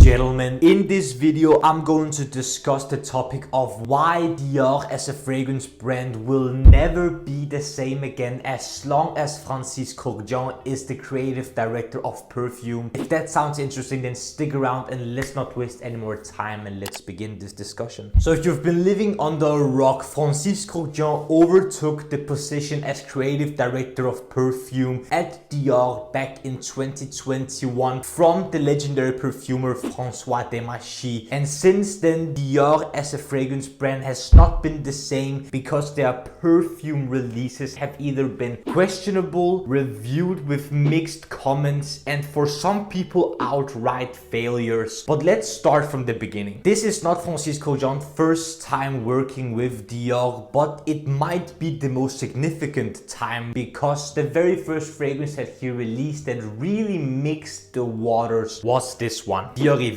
gentlemen, in this video I'm going to discuss the topic of why Dior as a fragrance brand will never be the same again as long as Francis Kurkdjian is the creative director of Perfume. If that sounds interesting, then stick around and let's not waste any more time and let's begin this discussion. So if you've been living under a rock, Francis Kurkdjian overtook the position as creative director of Perfume at Dior back in 2021 from the legendary perfumer François Demachy, and since then Dior as a fragrance brand has not been the same because their perfume releases have either been questionable, reviewed with mixed comments, and for some people outright failures. But let's start from the beginning. This is not Francis Kurkdjian's first time working with Dior, but it might be the most significant time because the very first fragrance that he released that really mixed the waters was this one, Dioriviera.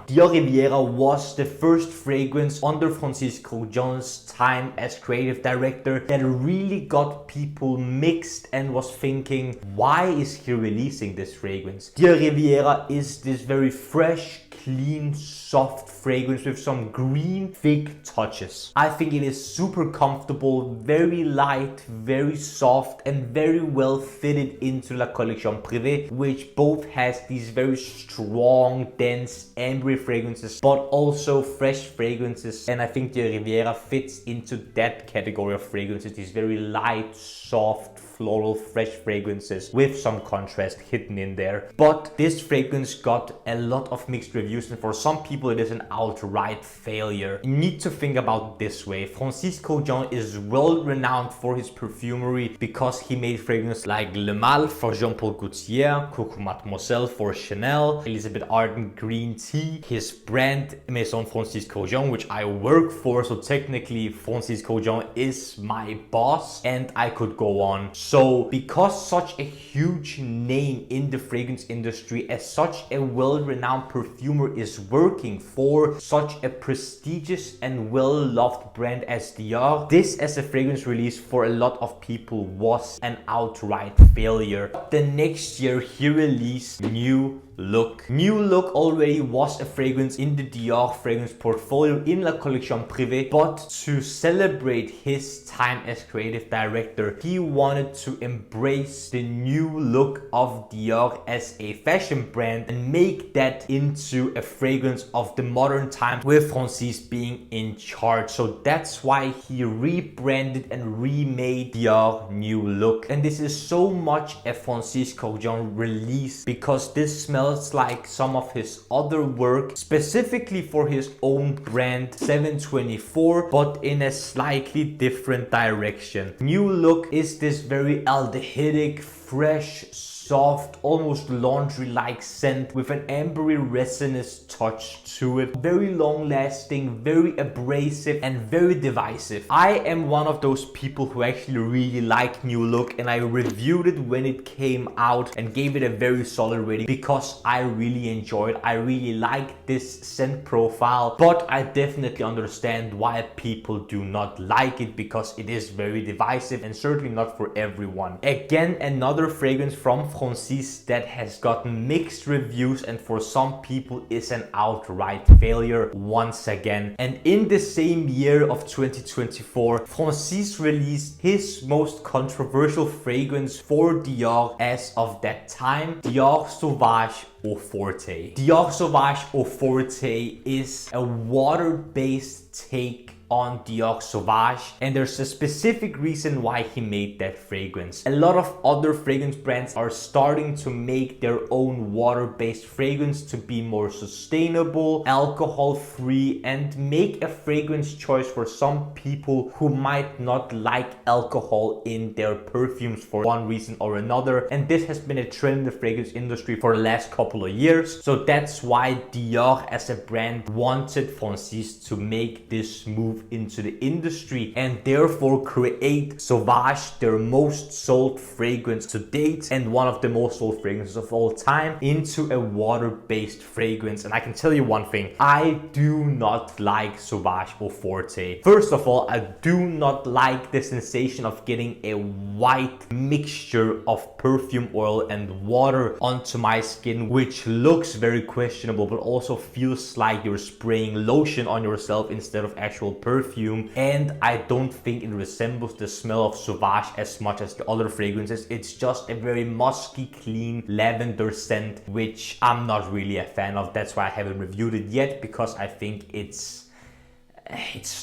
Dioriviera was the first fragrance under Francis Kurkdjian's time as creative director that really got people mixed and was thinking, why is he releasing this fragrance? Dioriviera is this very fresh, clean, soft fragrance with some green fig touches. I think it is super comfortable, very light, very soft, and very well fitted into La Collection Privée, which both has these very strong, dense, amber fragrances, but also fresh fragrances. And I think Dioriviera fits into that category of fragrances, these very light, soft, floral, fresh fragrances with some contrast hidden in there. But this fragrance got a lot of mixed reviews, and for some people it is an outright failure. You need to think about this way. Francis Kurkdjian is well renowned for his perfumery because he made fragrances like Le Mal for Jean-Paul Gaultier, Coucou Mademoiselle for Chanel, Elizabeth Arden Green Tea, his brand Maison Francis Kurkdjian, which I work for, so technically Francis Kurkdjian is my boss, and I could go on. So because such a huge name in the fragrance industry as such a well-renowned perfumer is working for such a prestigious and well-loved brand as Dior, this as a fragrance release for a lot of people was an outright failure. The next year he released New Look. New Look already was a fragrance in the Dior fragrance portfolio in La Collection Privée, but to celebrate his time as creative director, he wanted to embrace the new look of Dior as a fashion brand and make that into a fragrance of the modern times with Francis being in charge. So that's why he rebranded and remade Dior New Look. And this is so much a Francis Kurkdjian release because this smells like some of his other work, specifically for his own brand 724, but in a slightly different direction. New Look is this very aldehydic, fresh, soft, almost laundry-like scent with an ambery resinous touch to it. Very long-lasting, very abrasive, and very divisive. I am one of those people who actually really like New Look, and I reviewed it when it came out and gave it a very solid rating because I really enjoyed it. I really like this scent profile, but I definitely understand why people do not like it because it is very divisive and certainly not for everyone. Again, another fragrance from Francis that has gotten mixed reviews and for some people is an outright failure once again. And in the same year of 2024, Francis released his most controversial fragrance for Dior as of that time, Dior Sauvage Eau Forte. Dior Sauvage Eau Forte is a water-based take on Dior Sauvage, and there's a specific reason why he made that fragrance. A lot of other fragrance brands are starting to make their own water-based fragrance to be more sustainable, alcohol-free, and make a fragrance choice for some people who might not like alcohol in their perfumes for one reason or another. And this has been a trend in the fragrance industry for the last couple of years. So that's why Dior as a brand wanted Francis to make this move move into the industry and therefore create Sauvage, their most sold fragrance to date and one of the most sold fragrances of all time, into a water-based fragrance. And I can tell you one thing, I do not like Sauvage or Forte. First of all, I do not like the sensation of getting a white mixture of perfume oil and water onto my skin, which looks very questionable but also feels like you're spraying lotion on yourself instead of actual perfume. And I don't think it resembles the smell of Sauvage as much as the other fragrances. It's just a very musky, clean lavender scent, which I'm not really a fan of. That's why I haven't reviewed it yet, because I think it's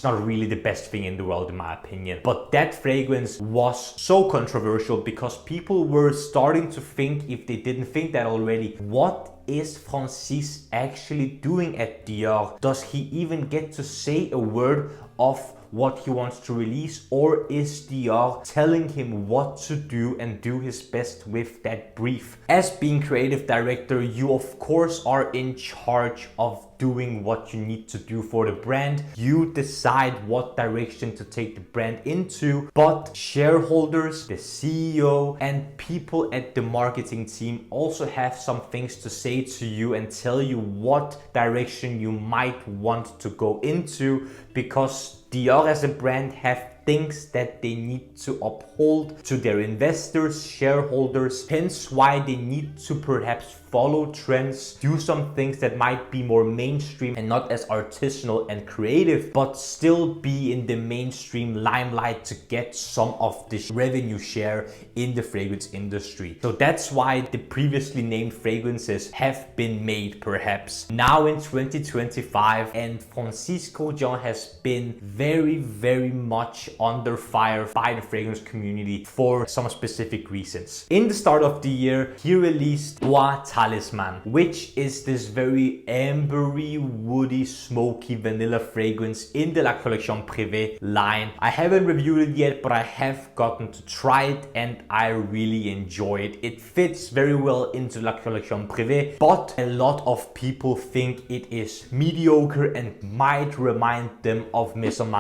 not really the best thing in the world in my opinion. But that fragrance was so controversial because people were starting to think, if they didn't think that already, what is Francis actually doing at Dior? Does he even get to say a word of what he wants to release, or is Dior telling him what to do and do his best with that brief? As being creative director, you of course are in charge of doing what you need to do for the brand. You decide what direction to take the brand into, but shareholders, the CEO, and people at the marketing team also have some things to say to you and tell you what direction you might want to go into, because Dior as a brand have things that they need to uphold to their investors, shareholders, hence why they need to perhaps follow trends, do some things that might be more mainstream and not as artisanal and creative, but still be in the mainstream limelight to get some of this revenue share in the fragrance industry. So that's why the previously named fragrances have been made perhaps now in 2025, and Francis Kurkdjian has been very much under fire by the fragrance community for some specific reasons. In the start of the year, he released Bois Talisman, which is this very ambery, woody, smoky vanilla fragrance in the La Collection Privée line. I haven't reviewed it yet, but I have gotten to try it and I really enjoy it. It fits very well into La Collection Privée, but a lot of people think it is mediocre and might remind them of Maison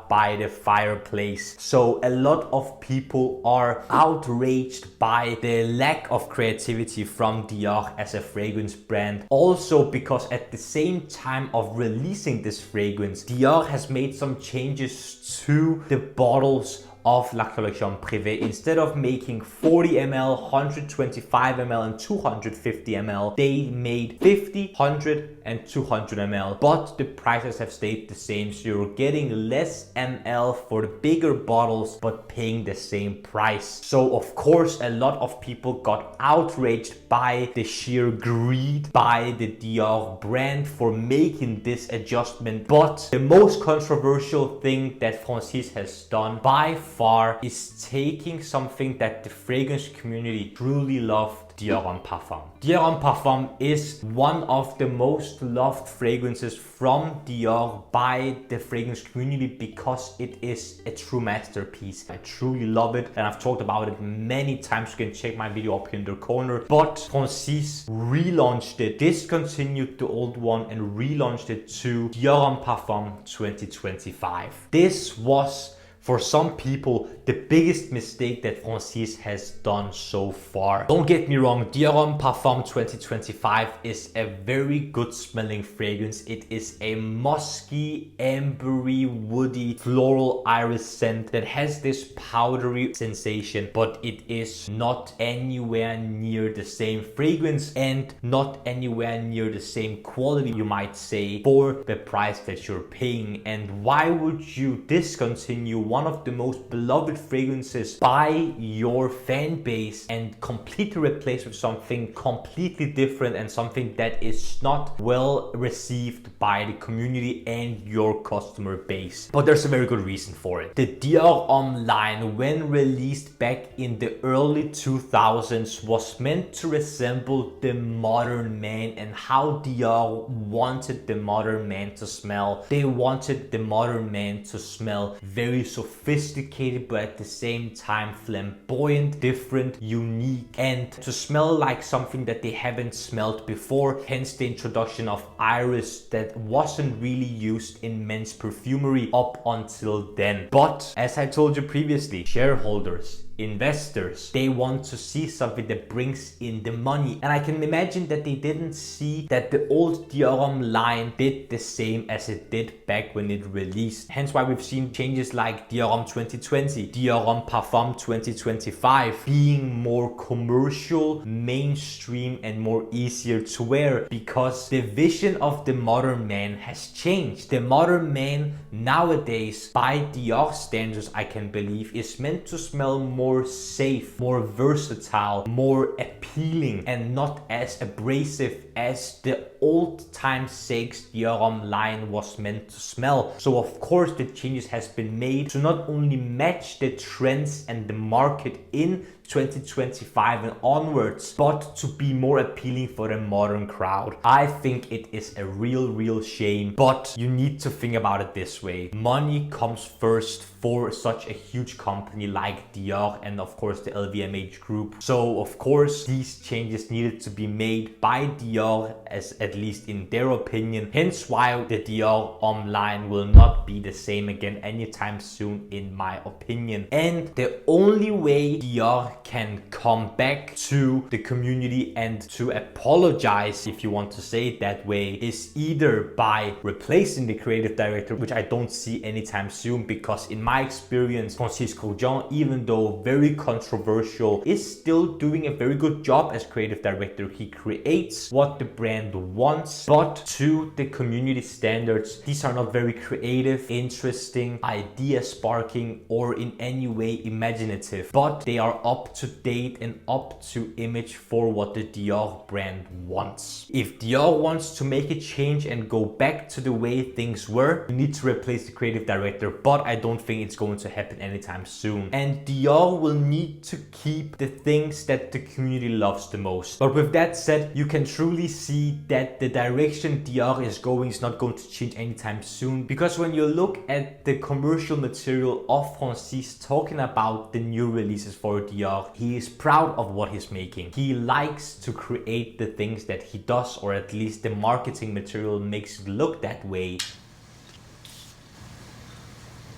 by the fireplace. So a lot of people are outraged by the lack of creativity from Dior as a fragrance brand. Also because at the same time of releasing this fragrance, Dior has made some changes to the bottles of La Collection Privée. Instead of making 40 ml, 125 ml and 250 ml, they made 50, 100 and 200 ml, but the prices have stayed the same, so you're getting less ml for the bigger bottles but paying the same price. So of course a lot of people got outraged by the sheer greed by the Dior brand for making this adjustment. But the most controversial thing that Francis has done by far is taking something that the fragrance community truly loved, Dior Homme Parfum. Dior Homme Parfum is one of the most loved fragrances from Dior by the fragrance community because it is a true masterpiece. I truly love it and I've talked about it many times. You can check my video up here in the corner. But Francis relaunched it, discontinued the old one and relaunched it to Dior Homme Parfum 2025. This was, for some people, the biggest mistake that Francis has done so far. Don't get me wrong, Dior Homme Parfum 2025 is a very good smelling fragrance. It is a musky, ambery, woody, floral iris scent that has this powdery sensation, but it is not anywhere near the same fragrance and not anywhere near the same quality, you might say, for the price that you're paying. And why would you discontinue one of the most beloved fragrances by your fan base and completely replace with something completely different and something that is not well received by the community and your customer base? But there's a very good reason for it. The Dior Homme line, when released back in the early 2000s, was meant to resemble the modern man and how Dior wanted the modern man to smell. They wanted the modern man to smell very sophisticated, but at the same time flamboyant, different, unique, and to smell like something that they haven't smelled before. Hence the introduction of iris that wasn't really used in men's perfumery up until then. But as I told you previously, shareholders, investors, they want to see something that brings in the money, and I can imagine that they didn't see that the old Dior Homme line did the same as it did back when it released. Hence why we've seen changes like Dior Homme 2020, Dior Homme Parfum 2025 being more commercial, mainstream, and more easier to wear, because the vision of the modern man has changed. The modern man nowadays, by Dior standards, I can believe, is meant to smell more safe, more versatile, more appealing, and not as abrasive as the old time sakes Dior Homme line was meant to smell. So of course the changes has been made to not only match the trends and the market in 2025 and onwards, but to be more appealing for the modern crowd. I think it is a real shame, but you need to think about it this way. Money comes first for such a huge company like Dior and of course the LVMH group. So of course these changes needed to be made by Dior, as at least in their opinion. Hence why the Dior Homme line will not be the same again anytime soon, in my opinion. And the only way Dior can come back to the community and to apologize, if you want to say it that way, is either by replacing the creative director, which I don't see anytime soon, because in my experience, Francis Kurkdjian, even though very controversial, is still doing a very good job as creative director. He creates what the brand wants, but to the community standards. These are not very creative, interesting, idea sparking, or in any way imaginative, but they are up to date and up to image for what the Dior brand wants. If Dior wants to make a change and go back to the way things were, you need to replace the creative director, but I don't think it's going to happen anytime soon. And Dior will need to keep the things that the community loves the most. But with that said, you can truly see that the direction Dior is going is not going to change anytime soon, because when you look at the commercial material of Francis talking about the new releases for Dior, he is proud of what he's making. He likes to create the things that he does, or at least the marketing material makes it look that way.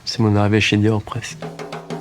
C'est mon arrivée chez Dior presque.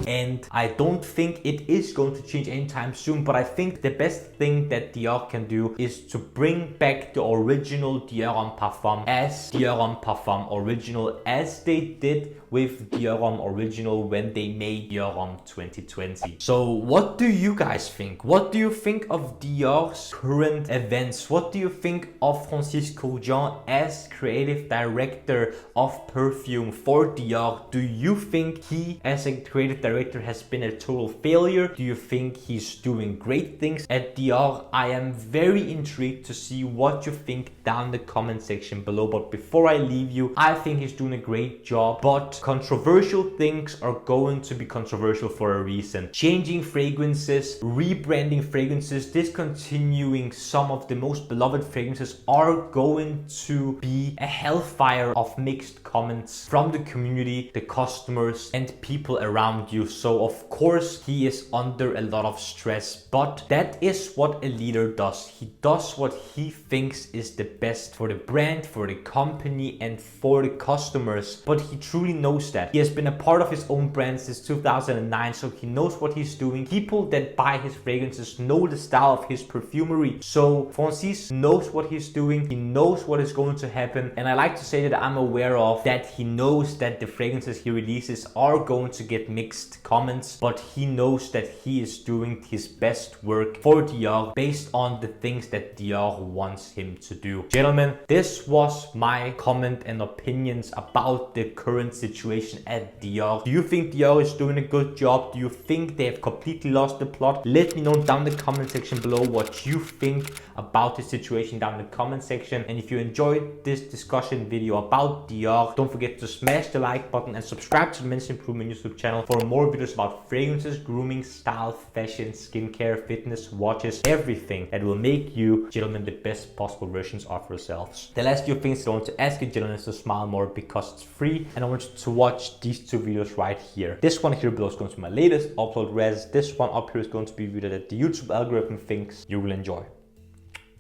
And I don't think it is going to change anytime soon, but I think the best thing that Dior can do is to bring back the original Dior Homme Parfum as Dior Homme Parfum Original, as they did with Dior Homme Original when they made Dior Homme 2020. So what do you guys think? What do you think of Dior's current events? What do you think of Francis Kurkdjian as creative director of perfume for Dior? Do you think he, as a creative director, has been a total failure? Do you think he's doing great things at Dior? I am very intrigued to see what you think down the comment section below. But before I leave you, I think he's doing a great job, but controversial things are going to be controversial for a reason. Changing fragrances, rebranding fragrances, discontinuing some of the most beloved fragrances are going to be a hellfire of mixed comments from the community, the customers, and people around you. So of course he is under a lot of stress, but that is what a leader does. He does what he thinks is the best for the brand, for the company, and for the customers. But he truly knows that. He has been a part of his own brand since 2009, so he knows what he's doing. People that buy his fragrances know the style of his perfumery. So Francis knows what he's doing. He knows what is going to happen. And I like to say that I'm aware of that. He knows that the fragrances he releases are going to get mixed comments, but he knows that he is doing his best work for Dior based on the things that Dior wants him to do. Gentlemen, this was my comment and opinions about the current situation at Dior. Do you think Dior is doing a good job? Do you think they have completely lost the plot? Let me know down the comment section below what you think about the situation down in the comment section. And if you enjoyed this discussion video about Dior, don't forget to smash the like button and subscribe to the Men's Improvement YouTube channel for more more videos about fragrances, grooming, style, fashion, skincare, fitness, watches, everything that will make you gentlemen the best possible versions of yourselves. The last few things I want to ask you gentlemen is to smile more because it's free, and I want you to watch these two videos right here. This one here below is going to be my latest upload, whereas this one up here is going to be a video that the YouTube algorithm thinks you will enjoy.